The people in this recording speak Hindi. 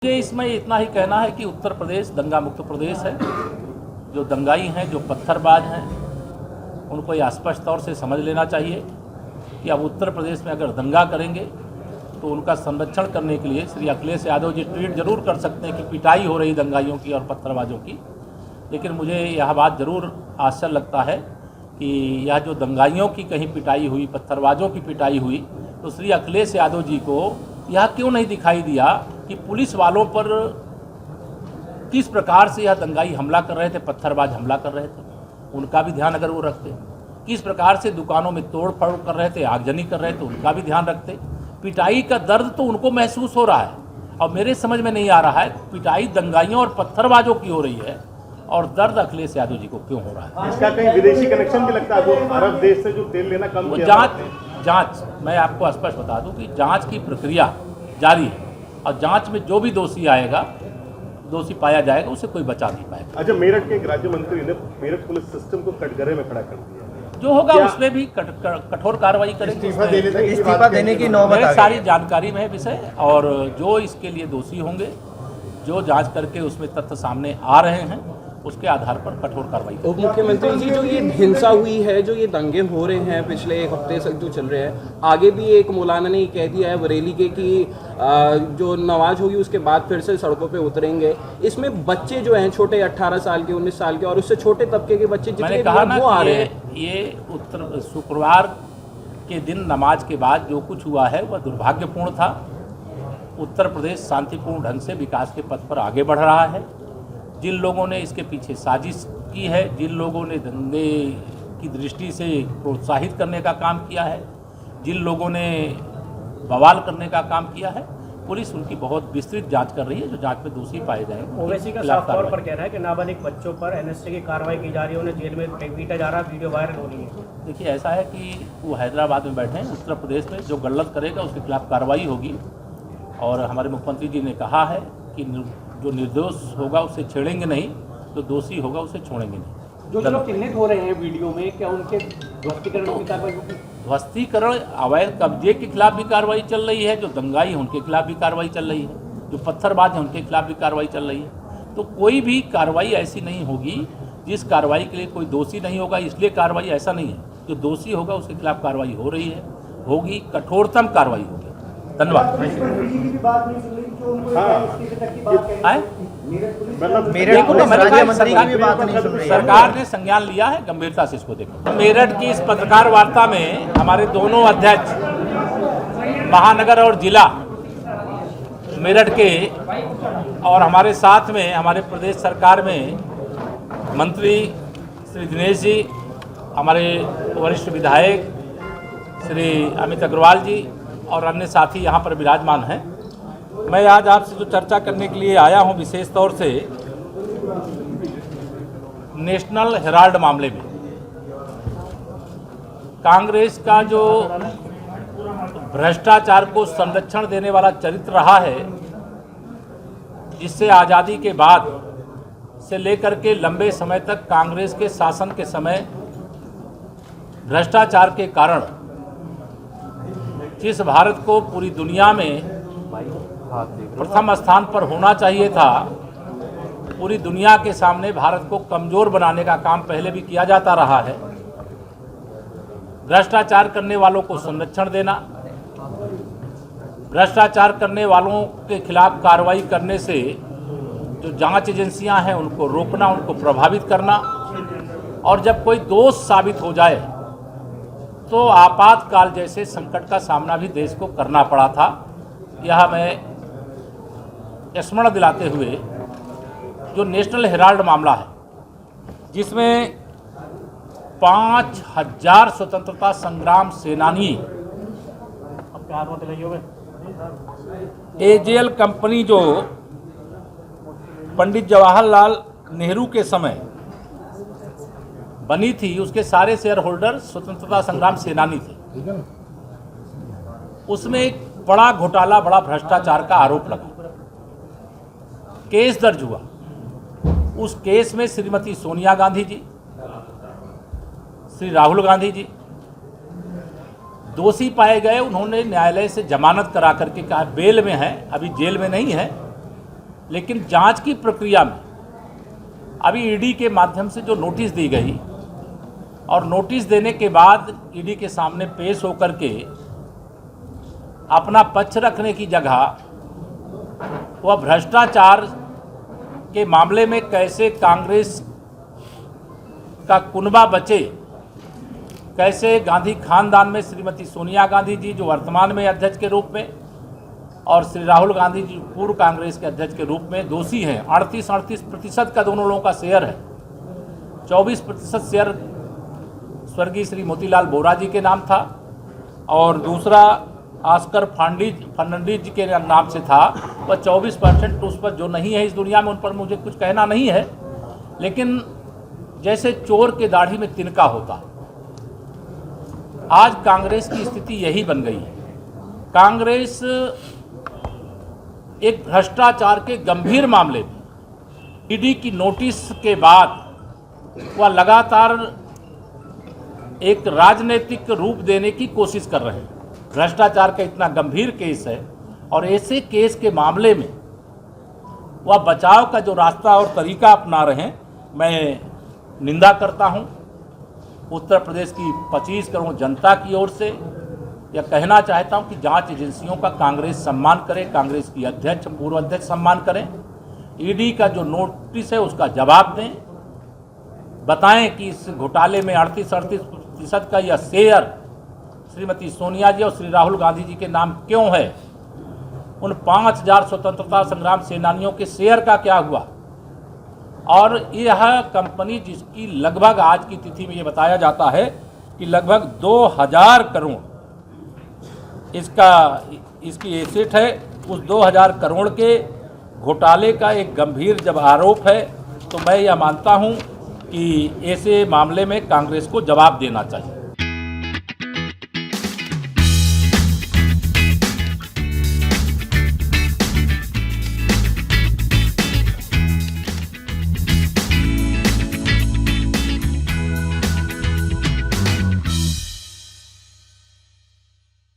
मुझे इसमें इतना ही कहना है कि उत्तर प्रदेश दंगा मुक्त प्रदेश है। जो दंगाई हैं, जो पत्थरबाज हैं, उनको ये स्पष्ट तौर से समझ लेना चाहिए कि अब उत्तर प्रदेश में अगर दंगा करेंगे तो उनका संरक्षण करने के लिए श्री अखिलेश यादव जी ट्वीट जरूर कर सकते हैं कि पिटाई हो रही दंगाइयों की और पत्थरबाजों की, लेकिन मुझे यह बात जरूर आश्चर्य लगता है कि यह जो दंगाइयों की कहीं पिटाई हुई, पत्थरबाजों की पिटाई हुई, तो श्री अखिलेश यादव जी को यह क्यों नहीं दिखाई दिया कि पुलिस वालों पर किस प्रकार से यह दंगाई हमला कर रहे थे, पत्थरबाज हमला कर रहे थे, उनका भी ध्यान अगर वो रखते। किस प्रकार से दुकानों में तोड़ फोड़ कर रहे थे, आगजनी कर रहे थे, उनका भी ध्यान रखते। पिटाई का दर्द तो उनको महसूस हो रहा है और मेरे समझ में नहीं आ रहा है पिटाई दंगाइयों और पत्थरबाजों की हो रही है और दर्द अखिलेश यादव जी को क्यों हो रहा है। इसका कहीं विदेशी कनेक्शन भी लगता है, वो अरब देश से जो तेल लेना कम किया। जांच मैं आपको स्पष्ट बता दूं कि जांच की प्रक्रिया जारी है और जांच में जो भी दोषी आएगा, दोषी पाया जाएगा, उसे कोई बचा नहीं पाएगा। अच्छा, मेरठ के एक राज्य मंत्री ने मेरठ पुलिस सिस्टम को कटघरे में खड़ा कर दिया, जो होगा उसमें भी कठोर कार्रवाई करेंगे। इस्तीफा देने की नौबत आ गई। सारी जानकारी में है विषय, और जो इसके लिए दोषी होंगे, जो जांच करके उसमें तथ्य सामने आ रहे हैं, उसके आधार पर कठोर कार्रवाई। उप मुख्यमंत्री जी, जो ये हिंसा हुई है, जो ये दंगे हो रहे हैं पिछले एक हफ्ते से जो चल रहे हैं, आगे भी एक मौलाना ने कह दिया है बरेली के कि जो नमाज होगी उसके बाद फिर से सड़कों पे उतरेंगे। इसमें बच्चे जो हैं छोटे 18 साल के, 19 साल के और उससे छोटे तबके के बच्चे जितने वो आ रहे हैं। ये शुक्रवार के दिन नमाज के बाद जो कुछ हुआ है वह दुर्भाग्यपूर्ण था। उत्तर प्रदेश शांतिपूर्ण ढंग से विकास के पथ पर आगे बढ़ रहा है। जिन लोगों ने इसके पीछे साजिश की है, जिन लोगों ने दंगे की दृष्टि से प्रोत्साहित करने का काम किया है, जिन लोगों ने बवाल करने का काम किया है, पुलिस उनकी बहुत विस्तृत जांच कर रही है। जो जांच में दोषी पाए जाएंगे। ओवैसी का साफ तौर पर कह रहा है कि नाबालिग बच्चों पर एनएसए की कार्रवाई की जा रही है, उन्हें जेल में पीटा जा रहा है, वीडियो वायरल हो रही है। देखिए, ऐसा है कि वो हैदराबाद में बैठे हैं, उत्तर प्रदेश में जो गलत करेगा उसके खिलाफ कार्रवाई होगी, और हमारे मुख्यमंत्री जी ने कहा है कि जो निर्दोष होगा उसे छेड़ेंगे नहीं, जो दोषी होगा उसे छोड़ेंगे नहीं। जो लोग चिन्हित हो रहे हैं वीडियो में, क्या उनके ध्वस्तीकरण की कार्रवाई होगी? ध्वस्तीकरण, अवैध कब्जे के खिलाफ भी कार्रवाई चल रही है, जो दंगाई हैं उनके खिलाफ भी कार्रवाई चल रही है, जो पत्थरबाज हैं उनके खिलाफ भी कार्रवाई चल रही है। तो कोई भी कार्रवाई ऐसी नहीं होगी जिस कार्रवाई के लिए कोई दोषी नहीं होगा, इसलिए कार्रवाई ऐसा नहीं है। जो दोषी होगा उसके खिलाफ कार्रवाई हो रही है, होगी, कठोरतम कार्रवाई होगी। धन्यवाद। सरकार ने संज्ञान लिया है, गंभीरता से इसको देखो। मेरठ की इस पत्रकार वार्ता में हमारे दोनों अध्यक्ष महानगर और जिला मेरठ के, और हमारे साथ में हमारे प्रदेश सरकार में मंत्री श्री दिनेश जी, हमारे वरिष्ठ विधायक श्री अमित अग्रवाल जी और अन्य साथी यहाँ पर विराजमान हैं। मैं आज आपसे जो चर्चा करने के लिए आया हूँ, विशेष तौर से नेशनल हेराल्ड मामले में कांग्रेस का जो भ्रष्टाचार को संरक्षण देने वाला चरित्र रहा है, जिससे आज़ादी के बाद से लेकर के लंबे समय तक कांग्रेस के शासन के समय भ्रष्टाचार के कारण जिस भारत को पूरी दुनिया में प्रथम स्थान पर होना चाहिए था, पूरी दुनिया के सामने भारत को कमजोर बनाने का काम पहले भी किया जाता रहा है। भ्रष्टाचार करने वालों को संरक्षण देना, भ्रष्टाचार करने वालों के खिलाफ कार्रवाई करने से जो जांच एजेंसियां हैं उनको रोकना, उनको प्रभावित करना, और जब कोई दोष साबित हो जाए तो आपातकाल जैसे संकट का सामना भी देश को करना पड़ा था। यह मैं स्मरण दिलाते हुए जो नेशनल हेराल्ड मामला है, जिसमें 5000 स्वतंत्रता संग्राम सेनानी, एजेएल कंपनी जो पंडित जवाहरलाल नेहरू के समय बनी थी, उसके सारे शेयर होल्डर स्वतंत्रता संग्राम सेनानी थे। उसमें एक बड़ा घोटाला, बड़ा भ्रष्टाचार का आरोप लगा, केस दर्ज हुआ। उस केस में श्रीमती सोनिया गांधी जी, श्री राहुल गांधी जी दोषी पाए गए। उन्होंने न्यायालय से जमानत करा करके कहा बेल में है, अभी जेल में नहीं है, लेकिन जांच की प्रक्रिया में अभी ईडी के माध्यम से जो नोटिस दी गई और नोटिस देने के बाद ईडी के सामने पेश होकर के अपना पक्ष रखने की जगह वह भ्रष्टाचार के मामले में कैसे कांग्रेस का कुनबा बचे, कैसे गांधी खानदान में श्रीमती सोनिया गांधी जी जो वर्तमान में अध्यक्ष के रूप में और श्री राहुल गांधी जी पूर्व कांग्रेस के अध्यक्ष के रूप में दोषी हैं। 38% का दोनों लोगों का शेयर है। 24% शेयर स्वर्गीय श्री मोतीलाल बोरा जी के नाम था और दूसरा ऑस्कर फर्नांडीज जी के नाम से था। वह 24% उस पर जो नहीं है इस दुनिया में, उन पर मुझे कुछ कहना नहीं है, लेकिन जैसे चोर के दाढ़ी में तिनका होता, आज कांग्रेस की स्थिति यही बन गई है। कांग्रेस एक भ्रष्टाचार के गंभीर मामले में ईडी की नोटिस के बाद वह लगातार एक राजनीतिक रूप देने की कोशिश कर रहे हैं। भ्रष्टाचार का इतना गंभीर केस है और ऐसे केस के मामले में वह बचाव का जो रास्ता और तरीका अपना रहे हैं, मैं निंदा करता हूं। उत्तर प्रदेश की 25 करोड़ जनता की ओर से यह कहना चाहता हूं कि जांच एजेंसियों का कांग्रेस सम्मान करे, कांग्रेस की अध्यक्ष पूर्व अध्यक्ष सम्मान करें। ईडी का जो नोटिस है उसका जवाब दें, बताएं कि इस घोटाले में 38% का यह शेयर श्रीमती सोनिया जी और श्री राहुल गांधी जी के नाम क्यों है। उन 5000 स्वतंत्रता संग्राम सेनानियों के शेयर का क्या हुआ। और यह कंपनी जिसकी लगभग आज की तिथि में ये बताया जाता है कि लगभग 2000 करोड़ इसकी एसेट है, उस 2000 करोड़ के घोटाले का एक गंभीर जब आरोप है तो मैं यह मानता हूं कि ऐसे मामले में कांग्रेस को जवाब देना चाहिए।